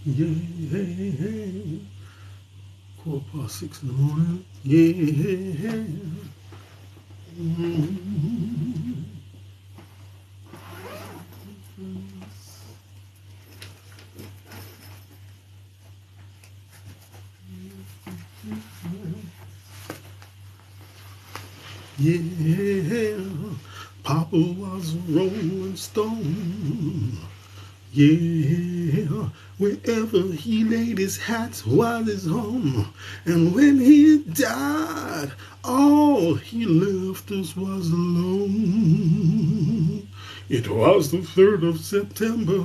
Yeah. 6:15 in the morning. Yeah. Yeah. Papa was a rolling stone. Yeah, wherever he laid his hat was his home. And when he died, all he left us was alone. It was the 3rd of September.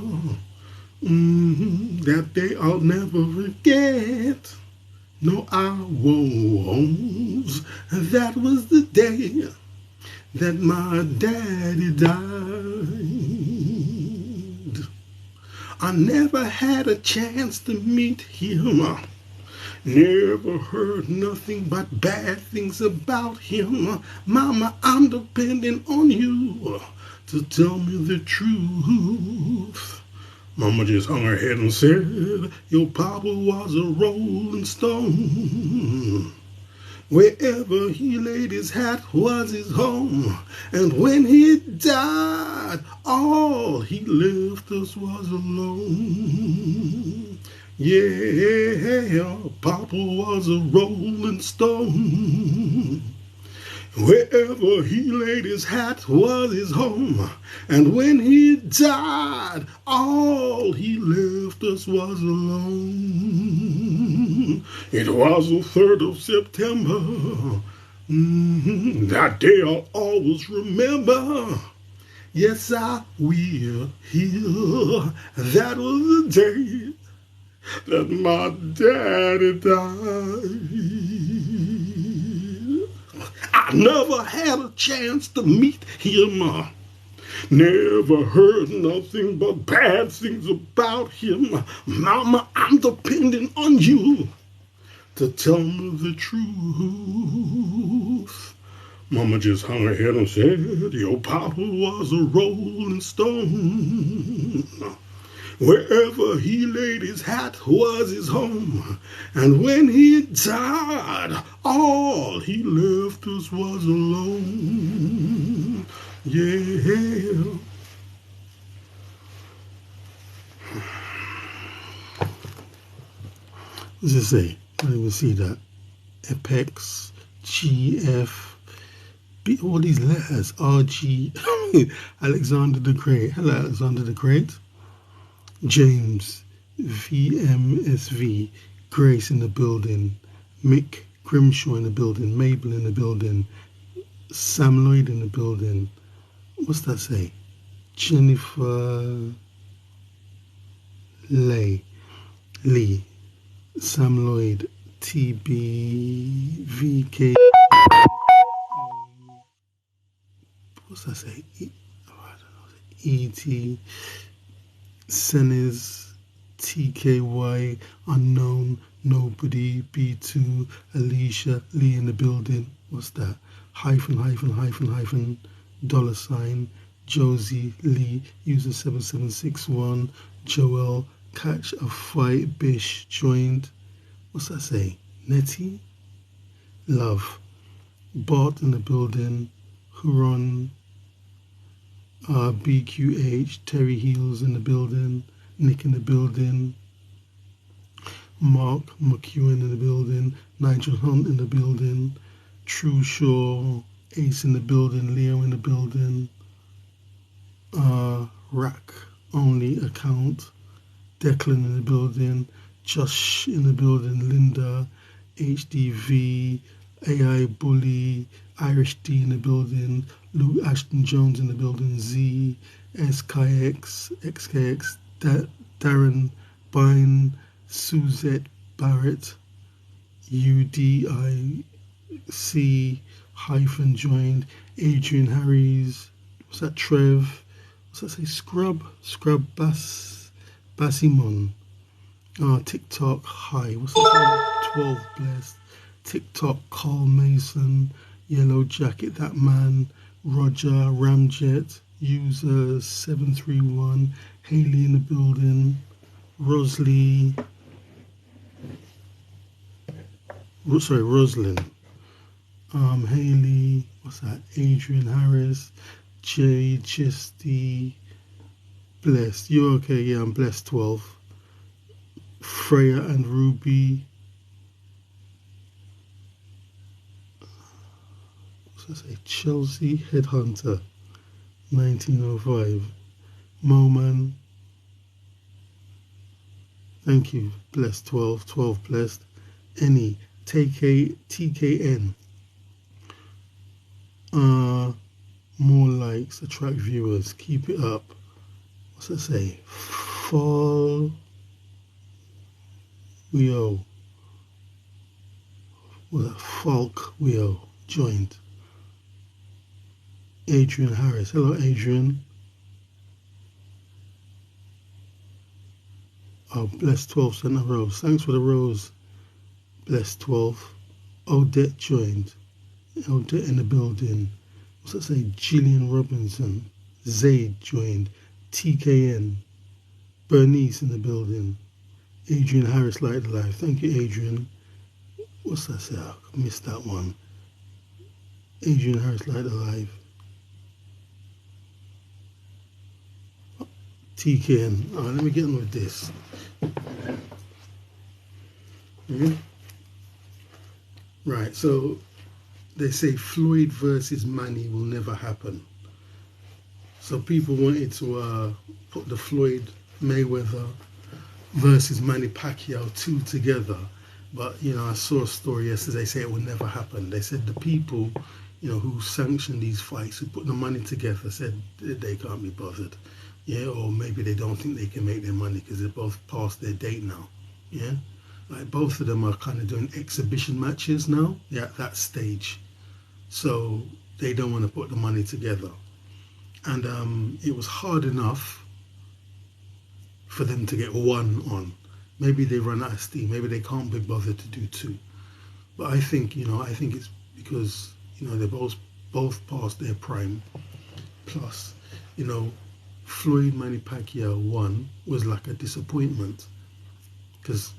That day I'll never forget. No, I won't. That was the day that my daddy died. I never had a chance to meet him. Never heard nothing but bad things about him. Mama, I'm depending on you to tell me the truth. Mama just hung her head and said, your papa was a rolling stone. Wherever he laid his hat was his home. And when he died, all he left us was alone. Yeah, Papa was a rolling stone. Wherever he laid his hat was his home. And when he died, all he left us was alone. It was the 3rd of September. That day I'll always remember. Yes, I will. That was the day that my daddy died. I never had a chance to meet him. Never heard nothing but bad things about him. Mama, I'm depending on you to tell me the truth. Mama just hung her head and said, your papa was a rolling stone. Wherever he laid his hat was his home. And when he died, all he left us was alone. Yeah. What does it say? I don't even see that. Apex, GF, B, all these letters, RG, Alexander the Great. Hello, Alexander the Great. James, VMSV, Grace in the building, Mick Grimshaw in the building, Mabel in the building, Sam Lloyd in the building. What's that say? Jennifer Lee, Sam Lloyd, TBVK. What's that say? ET. Senes, TKY, Unknown, Nobody, B2, Alicia, Lee in the building. What's that? $, Josie, Lee, user 7761, Joel, Catch a Fight, Bish, joined. What's that say? Nettie, Love, Bart in the building, Huron, BQH, Terry Heels in the building, Nick in the building, Mark McEwen in the building, Nigel Hunt in the building, True Shaw, Ace in the building, Leo in the building, Rack Only Account, Declan in the building, Josh in the building, Linda, HDV, AI Bully, Irish D in the building, Luke Ashton Jones in the building, Z, SKX, XKX, Darren Bine, Suzette Barrett, UDIC hyphen joined, Adrian Harries, what's that, Trev, what's that say, Scrub Bassimon, TikTok, hi, what's that say, 12 Blessed, TikTok, Carl Mason, Yellow Jacket, That Man, Roger, Ramjet, user 731, Haley in the building, Rosalie, Rosalind, Haley, what's that? Adrian Harris, Jay, Chesty, Blessed. You okay? Yeah, I'm blessed. 12. Freya and Ruby. What's that say? Chelsea Headhunter, 1905. Moman. Thank you. Blessed. 12. 12 blessed. Any. TKN. More likes, attract viewers, keep it up. What's that say? Fall Weo. What's that? Falk Weo joined. Adrian Harris. Hello, Adrian. Oh, blessed 12 sent a rose. Thanks for the rose. Blessed 12. Odette joined. Odette in the building. What's that say? Gillian Robinson. Zaid joined. TKN. Bernice in the building. Adrian Harris liked the live. Thank you, Adrian. What's that say? I missed that one. Adrian Harris liked the live. TKN. Alright, let me get on with this. Right, so they say Floyd versus Manny will never happen. So people wanted to put the Floyd Mayweather versus Manny Pacquiao 2 together. But, I saw a story yesterday say it will never happen. They said the people, who sanctioned these fights, who put the money together, said they can't be bothered. Yeah, or maybe they don't think they can make their money because they're both past their date now. Yeah, like both of them are kind of doing exhibition matches now. They're at that stage. So they don't want to put the money together. And it was hard enough for them to get one on. Maybe they run out of steam. Maybe they can't be bothered to do two. But I think, it's because, they're both past their prime. Plus, Floyd Manny Pacquiao 1 was like a disappointment. Because,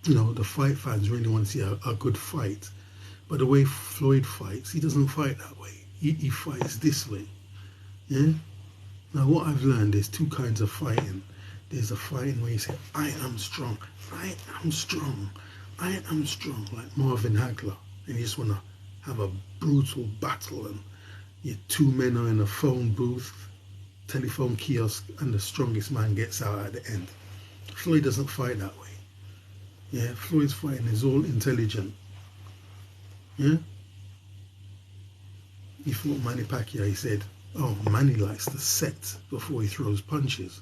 the fight fans really want to see a good fight. But the way Floyd fights, he doesn't fight that way. He fights this way. Yeah? Now what I've learned is two kinds of fighting. There's a fighting where you say, I am strong, I am strong, I am strong, like Marvin Hagler. And you just want to have a brutal battle and your two men are in a phone booth, telephone kiosk, and the strongest man gets out at the end. Floyd doesn't fight that way. Yeah, Floyd's fighting is all intelligent. Yeah? He fought Manny Pacquiao, he said, oh, Manny likes to set before he throws punches.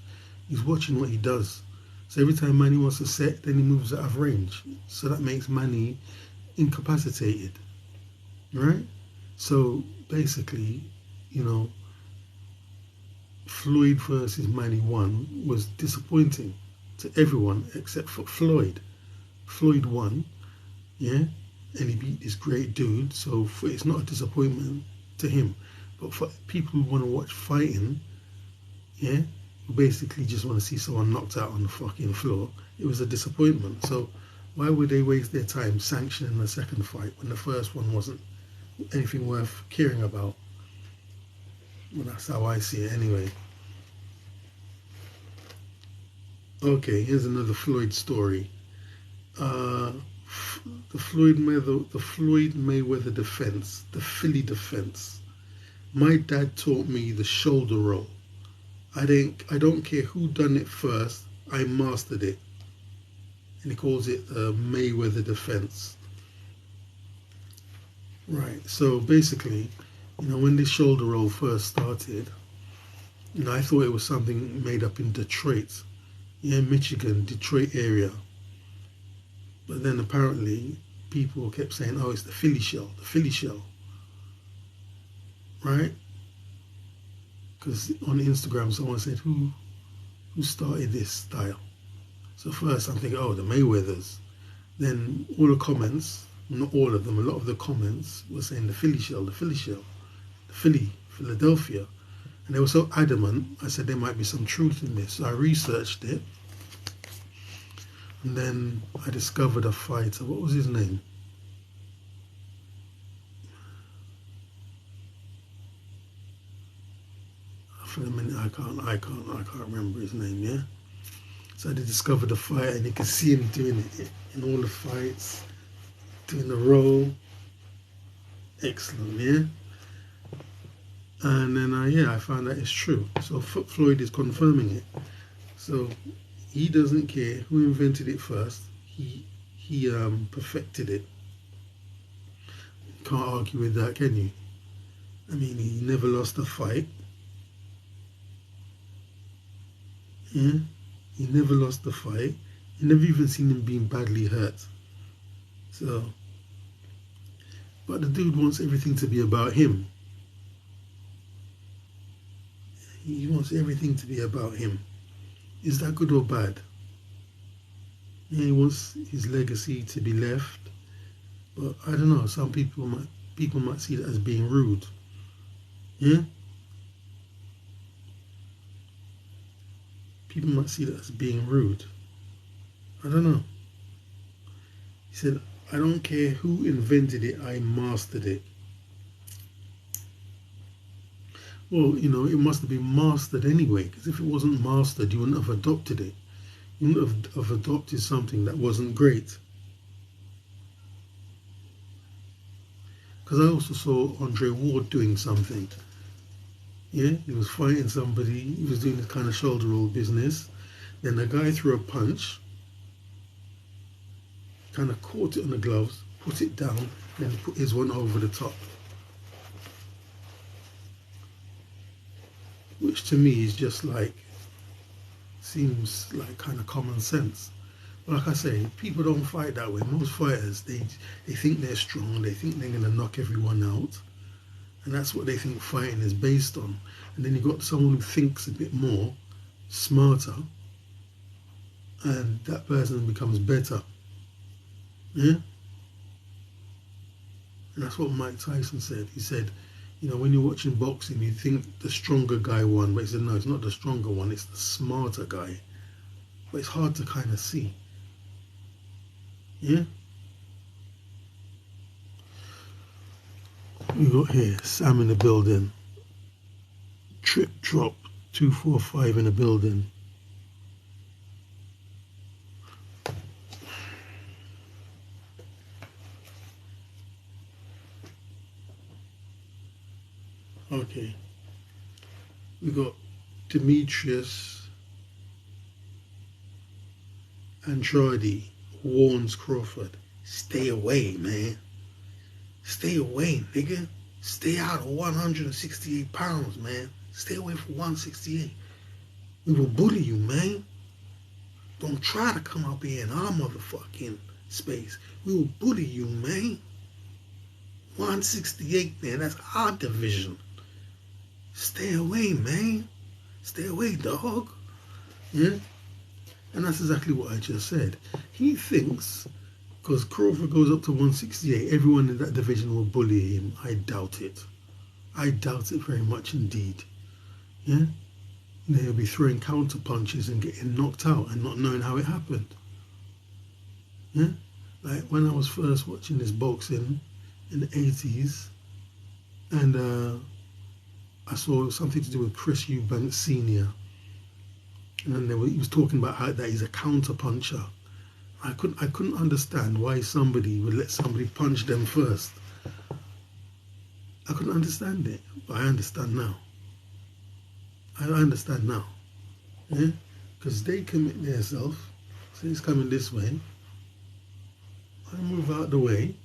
He's watching what he does. So every time Manny wants to set, then he moves out of range. So that makes Manny incapacitated. Right? So basically, Floyd versus Manny 1 was disappointing to everyone except for Floyd. Floyd won, yeah, and he beat this great dude, so it's not a disappointment to him. But for people who want to watch fighting, yeah, who basically just want to see someone knocked out on the fucking floor, it was a disappointment. So why would they waste their time sanctioning the second fight when the first one wasn't anything worth caring about? Well, that's how I see it anyway. Okay, here's another Floyd story. The Floyd Mayweather defense, the Philly defense. My dad taught me the shoulder roll. I don't care who done it first, I mastered it. And he calls it the Mayweather defense. Right, so basically, when this shoulder roll first started, I thought it was something made up in Detroit. Yeah, Michigan, Detroit area. But then apparently people kept saying, oh, it's the Philly shell, the Philly shell. Right? Because on Instagram someone said, who started this style? So first I'm thinking, oh, the Mayweathers. Then all the comments, not all of them, a lot of the comments were saying the Philly shell, the Philly shell, the Philly, Philadelphia. And they were so adamant, I said there might be some truth in this. So I researched it. And then I discovered a fighter. What was his name? For a minute, I can't remember his name. Yeah. So I discovered the fight, and you can see him doing it in all the fights, doing the roll. Excellent, yeah. And then I found that it's true. So Floyd is confirming it. So he doesn't care who invented it first. He perfected it. Can't argue with that, can you? I mean, he never lost a fight. Yeah, he never lost a fight. You never even seen him being badly hurt. So, but the dude wants everything to be about him. He wants everything to be about him. Is that good or bad? Yeah, he wants his legacy to be left, but I don't know. Some people might see that as being rude. Yeah, people might see that as being rude. I don't know. He said, "I don't care who invented it. I mastered it." Well, you know, it must have been mastered anyway, because if it wasn't mastered, you wouldn't have adopted it. You wouldn't have adopted something that wasn't great. Because I also saw Andre Ward doing something. Yeah, he was fighting somebody. He was doing this kind of shoulder roll business. Then the guy threw a punch, kind of caught it on the gloves, put it down, then put his one over the top. Which to me is just like, seems like kind of common sense. But like I say, people don't fight that way. Most fighters, they think they're strong, they think they're going to knock everyone out. And that's what they think fighting is based on. And then you've got someone who thinks a bit more, smarter, and that person becomes better. Yeah? And that's what Mike Tyson said. He said, you know, when you're watching boxing, you think the stronger guy won. But he said, no, it's not the stronger one, it's the smarter guy. But it's hard to kind of see. Yeah? We got here, Sam in the building. Trip drop, 245 in the building. Okay. We got Demetrius Andrade warns Crawford, stay away, man. Stay away, nigga. Stay out of 168 pounds, man. Stay away from 168. We will bully you, man. Don't try to come up here in our motherfucking space. We will bully you, man. 168, man. That's our division. Stay away, man. Stay away, dog. Yeah? And that's exactly what I just said. He thinks, because Crawford goes up to 168, everyone in that division will bully him. I doubt it. I doubt it very much indeed. Yeah? They'll be throwing counter punches and getting knocked out and not knowing how it happened. Yeah? Like when I was first watching this boxing in the 80s, and I saw something to do with Chris Eubanks Sr. And then he was talking about how that he's a counter puncher. I couldn't understand why somebody would let somebody punch them first. I couldn't understand it, but I understand now. I understand now. Yeah? Because they commit themselves. So he's coming this way. I move out the way.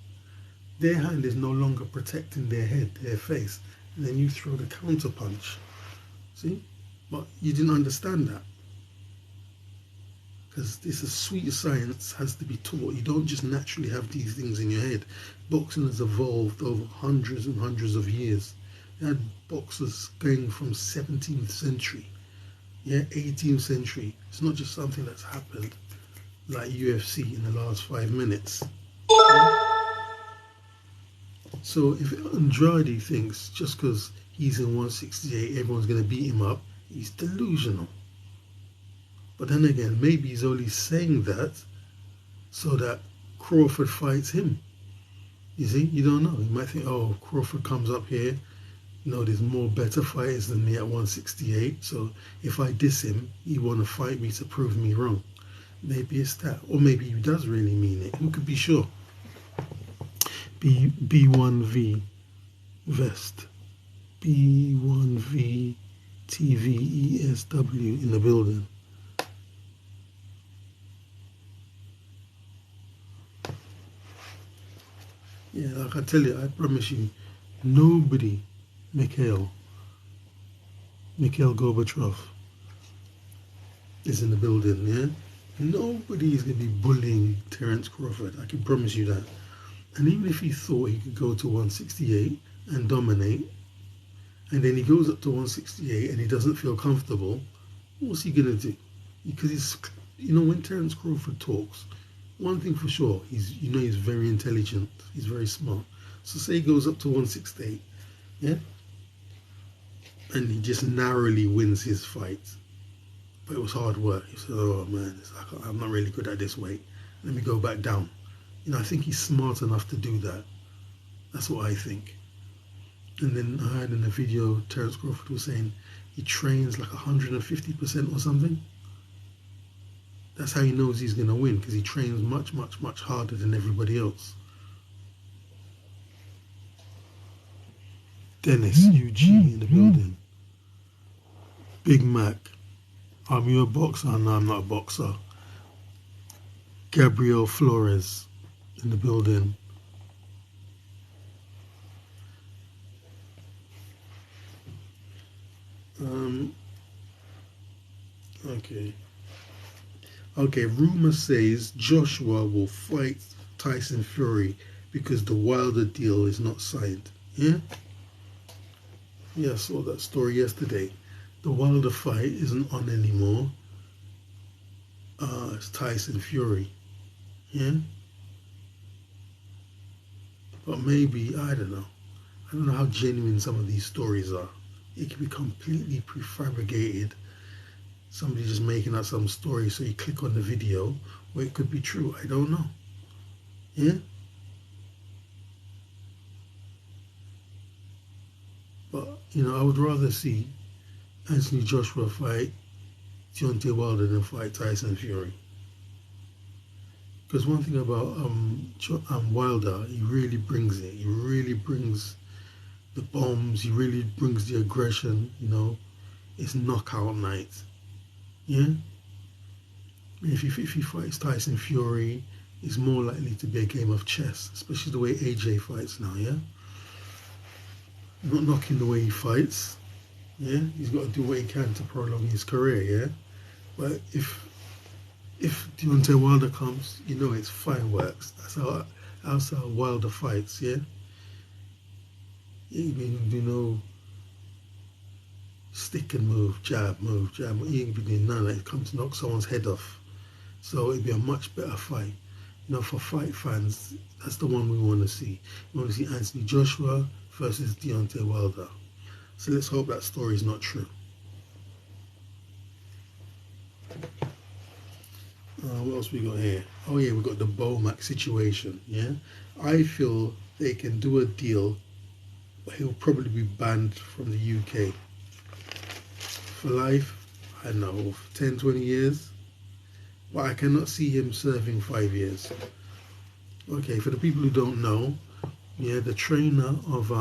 Their hand is no longer protecting their head, their face. And then you throw the counter punch. See? But you didn't understand that. Because this is sweet science, has to be taught. You don't just naturally have these things in your head. Boxing has evolved over hundreds and hundreds of years. You had boxers going from 17th century, yeah, 18th century. It's not just something that's happened like UFC in the last 5 minutes. Yeah? So if Andrade thinks just because he's in 168, everyone's going to beat him up, he's delusional. But then again, maybe he's only saying that so that Crawford fights him. You see, you don't know. You might think, oh, Crawford comes up here. You know, there's more better fighters than me at 168. So if I diss him, he want to fight me to prove me wrong. Maybe it's that, or maybe he does really mean it. Who could be sure? B1V Vest, B1V TVESW in the building. Yeah, like I tell you, I promise you, nobody, Mikhail Gorbachev is in the building, yeah? Nobody is going to be bullying Terence Crawford, I can promise you that. And even if he thought he could go to 168 and dominate, and then he goes up to 168 and he doesn't feel comfortable, what's he going to do? Because he's, you know, when Terence Crawford talks, one thing for sure, he's very intelligent, he's very smart. So say he goes up to 168, yeah? And he just narrowly wins his fight. But it was hard work. He said, oh man, it's like, I'm not really good at this weight. Let me go back down. You know, I think he's smart enough to do that. That's what I think. And then I heard in the video, Terence Crawford was saying he trains like 150% or something. That's how he knows he's going to win, because he trains much, much, much harder than everybody else. Dennis UG in the building. Big Mac. Are you a boxer? No, I'm not a boxer. Gabriel Flores in the building. Okay, rumor says Joshua will fight Tyson Fury because the Wilder deal is not signed. Yeah, I saw that story yesterday. The Wilder fight isn't on anymore. It's Tyson Fury. Yeah, but maybe, I don't know. I don't know how genuine some of these stories are. It can be completely prefabricated. Somebody just making up some story, so you click on the video, or it could be true. I don't know. Yeah? But, you know, I would rather see Anthony Joshua fight Deontay Wilder than fight Tyson Fury. Because one thing about Wilder, he really brings it. He really brings the bombs. He really brings the aggression, you know. It's knockout night. Yeah? If he fights Tyson Fury, it's more likely to be a game of chess, especially the way AJ fights now, yeah? Not knocking the way he fights, yeah? He's got to do what he can to prolong his career, yeah? But if Deontay Wilder comes, you know it's fireworks. That's how Wilder fights, yeah? You know, stick and move, jab, move, jab. You ain't be doing none of that. It comes to knock someone's head off. So it'd be a much better fight. You know, for fight fans, that's the one we want to see. We want to see Anthony Joshua versus Deontay Wilder. So let's hope that story is not true. What else we got here? Oh yeah, we got the Bomac situation, yeah? I feel they can do a deal, but he'll probably be banned from the UK. For life, I don't know, 10, 20 years. But I cannot see him serving 5 years. Okay, for the people who don't know, yeah, the trainer of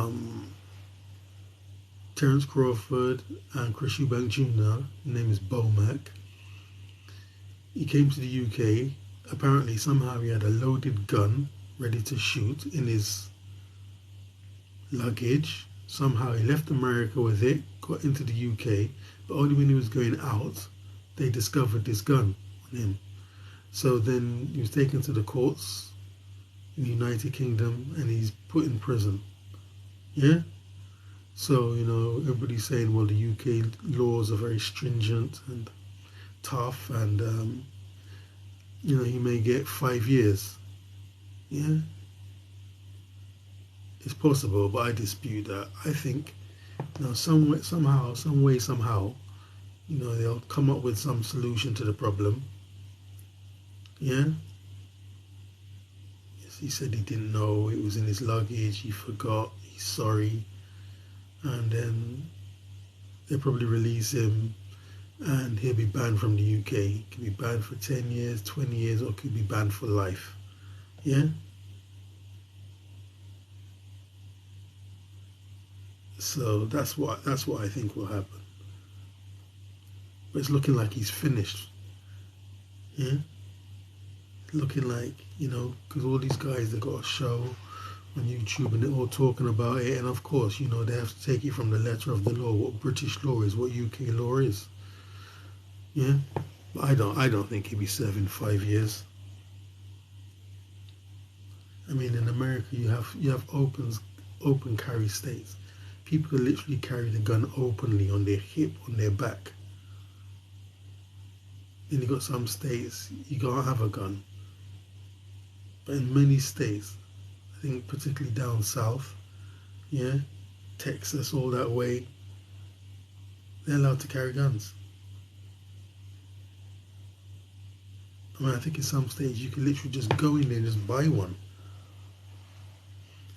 Terence Crawford and Chris Eubank Jr., his name is Bomac. He came to the UK. Apparently, somehow he had a loaded gun ready to shoot in his luggage. Somehow he left America with it, got into the UK, but only when he was going out, they discovered this gun on him. So then he was taken to the courts in the United Kingdom and he's put in prison. Yeah? So, you know, everybody's saying, well, the UK laws are very stringent and tough, and you know, he may get 5 years. Yeah, it's possible, but I dispute that. I think, you know, some way, somehow, you know, they'll come up with some solution to the problem. Yeah, He said he didn't know it was in his luggage. He forgot. He's sorry, and then they'll probably release him, and he'll be banned from the UK. He could be banned for 10 years, 20 years, or could be banned for life. Yeah. So that's what I think will happen. But it's looking like he's finished. Yeah. Looking like, because all these guys, they got a show on YouTube and they're all talking about it, and of course, they have to take it from the letter of the law, what British law is, what UK law is. Yeah, but I don't think he'll be serving 5 years. I mean, in America, you have open carry states. People literally carry the gun openly on their hip, on their back. Then you got some states you can't have a gun. But in many states, I think particularly down south, yeah, Texas, all that way, they're allowed to carry guns. I mean, I think in some states you can literally just go in there and just buy one.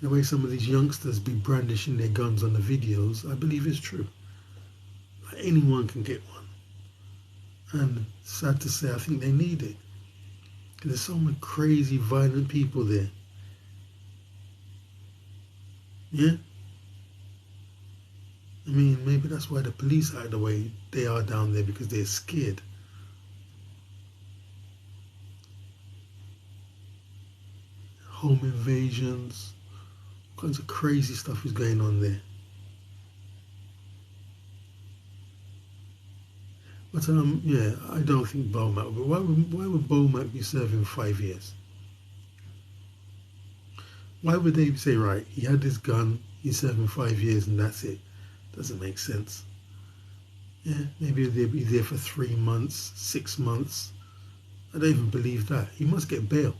The way some of these youngsters be brandishing their guns on the videos, I believe is true. Like anyone can get one. And sad to say, I think they need it. Because there's so many crazy, violent people there. Yeah? I mean, maybe that's why the police are the way they are down there, because they're scared. Home invasions, all kinds of crazy stuff is going on there. But yeah, I don't think Bomac. But why would Bomac be serving 5 years? Why would they say, right, he had this gun, he's serving 5 years, and that's it? Doesn't make sense. Yeah, maybe they'll be there for 3 months, 6 months. I don't even believe that. He must get bail.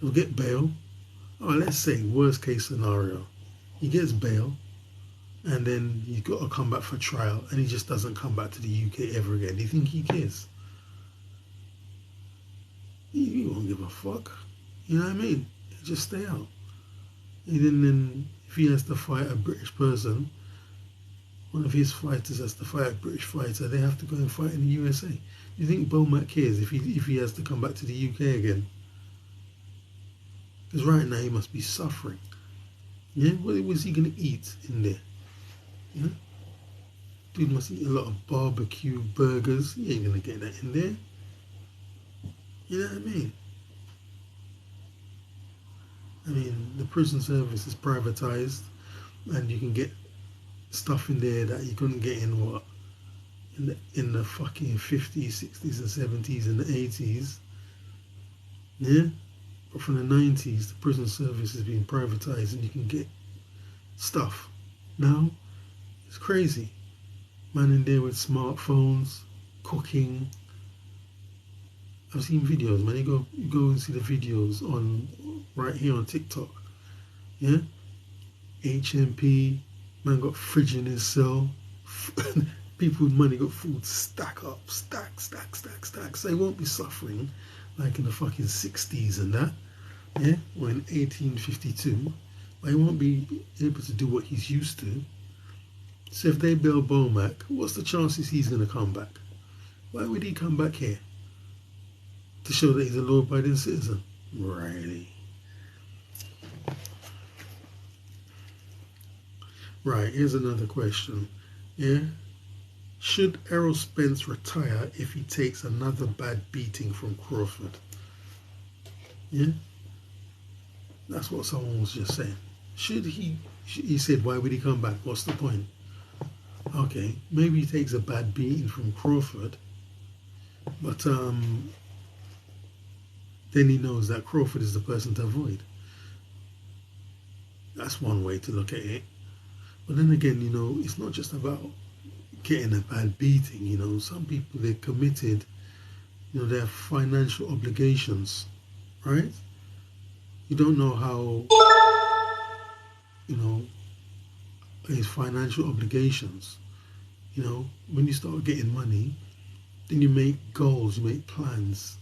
He'll get bail. Oh, let's say worst case scenario, he gets bail, and then he's got to come back for trial, and he just doesn't come back to the UK ever again. Do you think he cares? He won't give a fuck. You know what I mean? He'll just stay out. And then if he has to fight a British person, one of his fighters has to fight a British fighter, they have to go and fight in the USA. Do you think Bomac cares if he has to come back to the UK again? Because right now he must be suffering. Yeah, what was he going to eat in there? Yeah? Dude must eat a lot of barbecue burgers. He ain't going to get that in there. You know what I mean? I mean, the prison service is privatized, and you can get stuff in there that you couldn't get in the fucking 50s, 60s, and 70s, and the 80s. Yeah? But from the 90s, the prison service is being privatized, and you can get stuff. Now, it's crazy. Man in there with smartphones, cooking. I've seen videos, man. You go and see the videos on right here on TikTok. Yeah? HMP, man got fridge in his cell. People with money got food stack up, stack. So they won't be suffering like in the fucking 60s and that. Yeah? Or in 1852. But he won't be able to do what he's used to. So if they bail Bomac, what's the chances he's going to come back? Why would he come back here? To show that he's a law-abiding citizen? Really? Right, here's another question. Yeah? Should Errol Spence retire if he takes another bad beating from Crawford? Yeah? That's what someone was just saying. He said, why would he come back? What's the point? Okay, maybe he takes a bad beating from Crawford, but then he knows that Crawford is the person to avoid. That's one way to look at it. But then again, it's not just about getting a bad beating. Some people, they're committed, they have financial obligations, right? You don't know how, his financial obligations. When you start getting money, then you make goals, you make plans.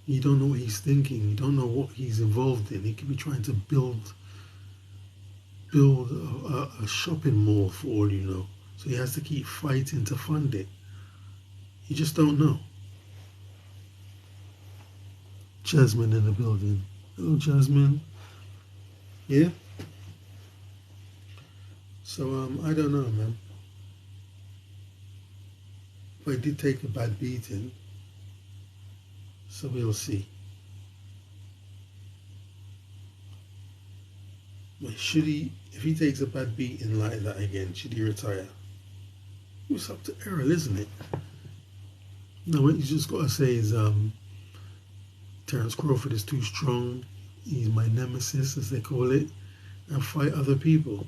You don't know what he's thinking. You don't know what he's involved in. He could be trying to build a shopping mall for all you know. So he has to keep fighting to fund it. You just don't know. Jasmine in the building. Hello, Jasmine. Yeah? So, I don't know, man. But he did take a bad beating. So we'll see. But should he, if he takes a bad beating like that again, should he retire? It's up to Errol, isn't it? No, what you just got to say is Terence Crawford is too strong. He's my nemesis, as they call it, and fight other people.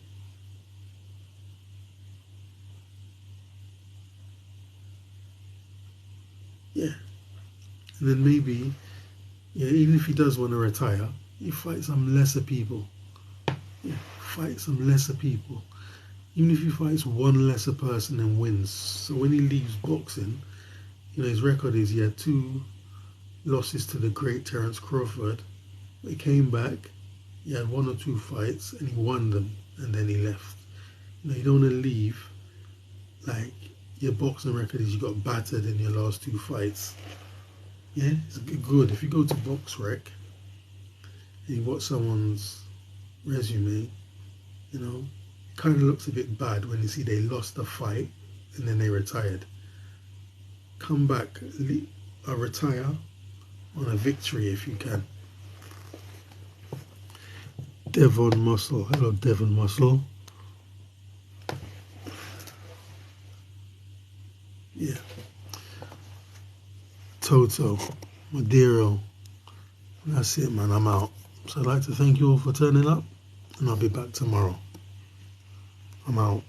Yeah. And then maybe, yeah, even if he does want to retire, he fight some lesser people. Yeah, fight some lesser people. Even if he fights one lesser person and wins. So when he leaves boxing, his record is he had 2 losses to the great Terence Crawford. But he came back, he had 1 or 2 fights and he won them, and then he left. You don't want to leave like your boxing record is you got battered in your last 2 fights. Yeah, it's good. If you go to BoxRec and you watch someone's resume, it kind of looks a bit bad when you see they lost a fight and then they retired. Come back, retire on a victory if you can. Devon Muscle. Hello, Devon Muscle. Yeah. Toto, Madero. That's it, man. I'm out. So I'd like to thank you all for turning up, and I'll be back tomorrow. I'm out.